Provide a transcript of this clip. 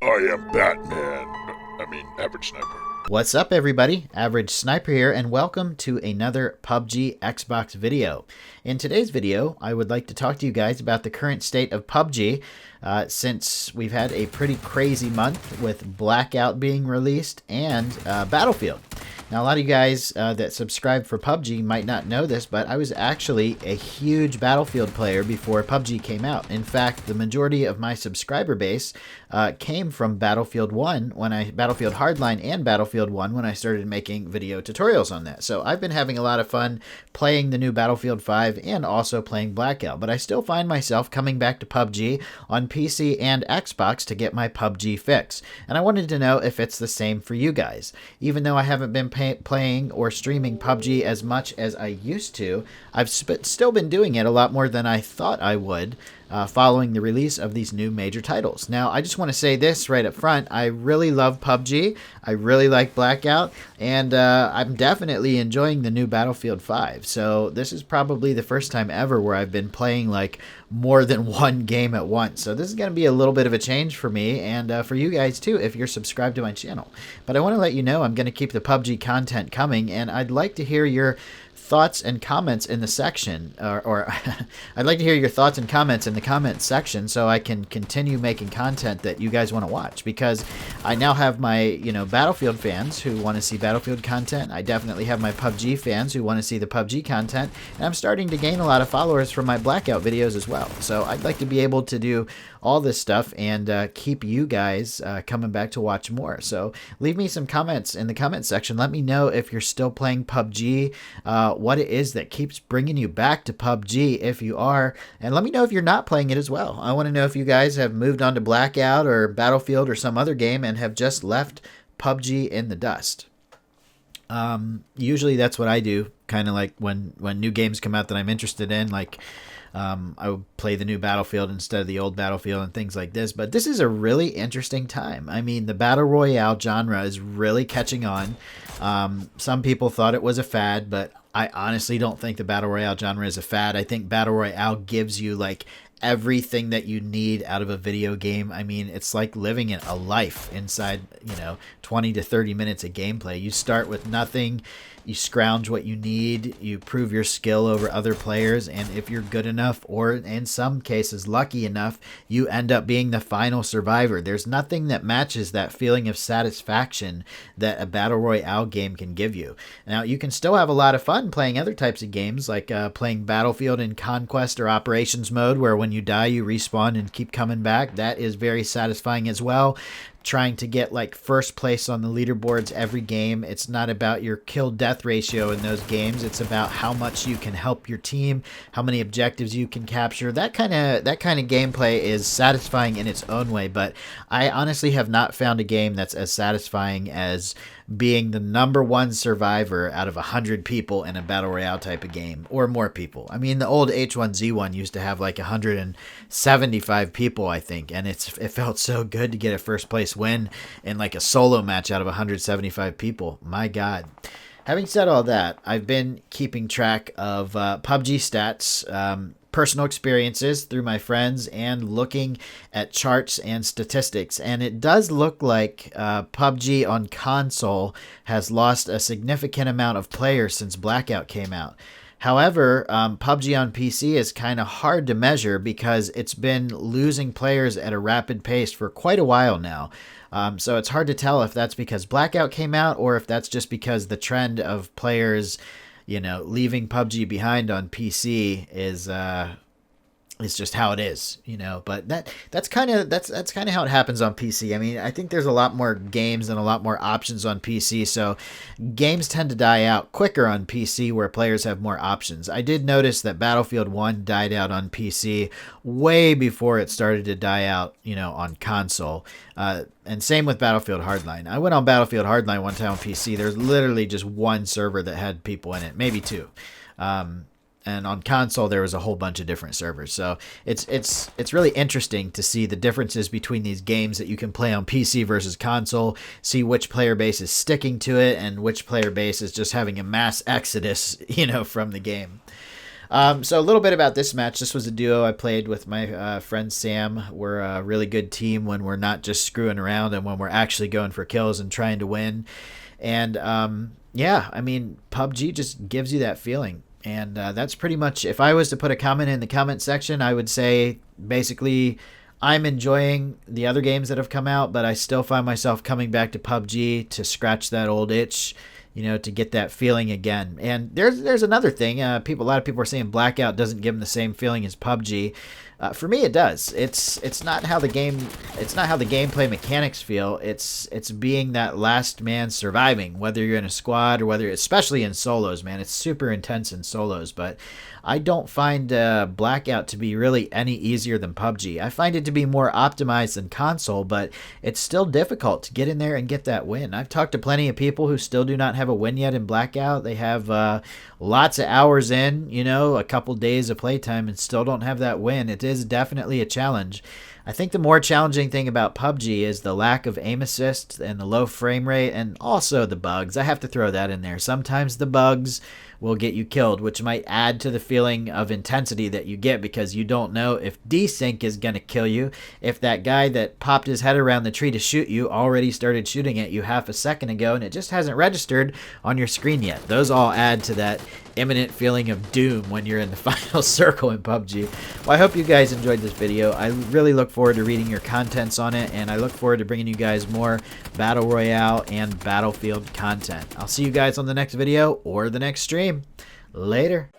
I am Batman. Average Sniper. What's up, everybody? Average Sniper here, and welcome to another PUBG Xbox video. In today's video, I would like to talk to you guys about the current state of PUBG since we've had a pretty crazy month with Blackout being released and Battlefield. Now, a lot of you guys that subscribe for PUBG might not know this, but I was actually a huge Battlefield player before PUBG came out. In fact, the majority of my subscriber base came from Battlefield 1, Battlefield Hardline and Battlefield 1 when I started making video tutorials on that. So I've been having a lot of fun playing the new Battlefield 5 and also playing Blackout, but I still find myself coming back to PUBG on PC and Xbox to get my PUBG fix. And I wanted to know if it's the same for you guys. Even though I haven't been playing or streaming PUBG as much as I used to, I've still been doing it a lot more than I thought I would following the release of these new major titles. Now, I just want to say this right up front. I really love PUBG. I really like Blackout, and I'm definitely enjoying the new Battlefield 5. So this is probably the first time ever where I've been playing like more than one game at once. So this is going to be a little bit of a change for me and for you guys too if you're subscribed to my channel. But I want to let you know I'm going to keep the PUBG content coming, and I'd like to hear your thoughts and comments in the section, or I'd like to hear your thoughts and comments in the comments section so I can continue making content that you guys want to watch, because I now have my, Battlefield fans who want to see Battlefield content. I definitely have my PUBG fans who want to see the PUBG content, and I'm starting to gain a lot of followers from my Blackout videos as well. So I'd like to be able to do all this stuff and keep you guys coming back to watch more. So leave me some comments in the comment section. Let me know if you're still playing PUBG, what it is that keeps bringing you back to PUBG if you are, and let me know if you're not playing it as well. I want to know if you guys have moved on to Blackout or Battlefield or some other game and have just left PUBG in the dust. Usually that's what I do, kind of like when new games come out that I'm interested in, like I would play the new Battlefield instead of the old Battlefield and things like this. But this is a really interesting time. I mean, the Battle Royale genre is really catching on. Some people thought it was a fad, but I honestly don't think the Battle Royale genre is a fad. I think Battle Royale gives you like everything that you need out of a video game. I mean, it's like living a life inside, 20 to 30 minutes of gameplay. You start with nothing. You scrounge what you need, you prove your skill over other players, and if you're good enough, or in some cases lucky enough, you end up being the final survivor. There's nothing that matches that feeling of satisfaction that a Battle Royale game can give you. Now, you can still have a lot of fun playing other types of games, like playing Battlefield in Conquest or Operations mode, where when you die, you respawn and keep coming back. That is very satisfying as well. Trying to get like first place on the leaderboards every game. It's not about your kill death ratio in those games. It's about how much you can help your team, how many objectives you can capture. That kind of gameplay is satisfying in its own way, but I honestly have not found a game that's as satisfying as being the #1 survivor out of 100 people in a Battle Royale type of game, or more people. I mean, the old H1Z1 used to have like 175 people, I think, and it felt so good to get a first place win in like a solo match out of 175 people. My God. Having said all that, I've been keeping track of PUBG stats, personal experiences through my friends, and looking at charts and statistics. And it does look like PUBG on console has lost a significant amount of players since Blackout came out. However, PUBG on PC is kind of hard to measure because it's been losing players at a rapid pace for quite a while now. So it's hard to tell if that's because Blackout came out or if that's just because the trend of players, leaving PUBG behind on PC is it's just how it is, but that's kind of how it happens on PC. I mean, I think there's a lot more games and a lot more options on PC, so games tend to die out quicker on PC where players have more options. I did notice that Battlefield 1 died out on PC way before it started to die out, on console. And same with Battlefield Hardline. I went on Battlefield Hardline one time on PC. There's literally just one server that had people in it, maybe two. And on console, there was a whole bunch of different servers. So it's really interesting to see the differences between these games that you can play on PC versus console, see which player base is sticking to it and which player base is just having a mass exodus, from the game. So a little bit about this match. This was a duo I played with my friend Sam. We're a really good team when we're not just screwing around and when we're actually going for kills and trying to win. And yeah, I mean, PUBG just gives you that feeling. And that's pretty much, if I was to put a comment in the comment section, I would say basically I'm enjoying the other games that have come out, but I still find myself coming back to PUBG to scratch that old itch, you know, to get that feeling again. And there's another thing. A lot of people are saying Blackout doesn't give them the same feeling as PUBG. For me, it does. It's not how the gameplay mechanics feel. It's being that last man surviving, whether you're in a squad or whether, especially in solos, man. It's super intense in solos, but I don't find Blackout to be really any easier than PUBG. I find it to be more optimized than console, but it's still difficult to get in there and get that win. I've talked to plenty of people who still do not have a win yet in Blackout. They have lots of hours in, you know, a couple days of playtime, and still don't have that win. It is definitely a challenge. I think the more challenging thing about PUBG is the lack of aim assist and the low frame rate, and also the bugs. I have to throw that in there. Sometimes the bugs will get you killed, which might add to the feeling of intensity that you get, because you don't know if desync is going to kill you, if that guy that popped his head around the tree to shoot you already started shooting at you half a second ago and it just hasn't registered on your screen yet. Those all add to that imminent feeling of doom when you're in the final circle in PUBG. Well, I hope you guys enjoyed this video. I really look forward to reading your contents on it, and I look forward to bringing you guys more Battle Royale and Battlefield content. I'll see you guys on the next video or the next stream. Later.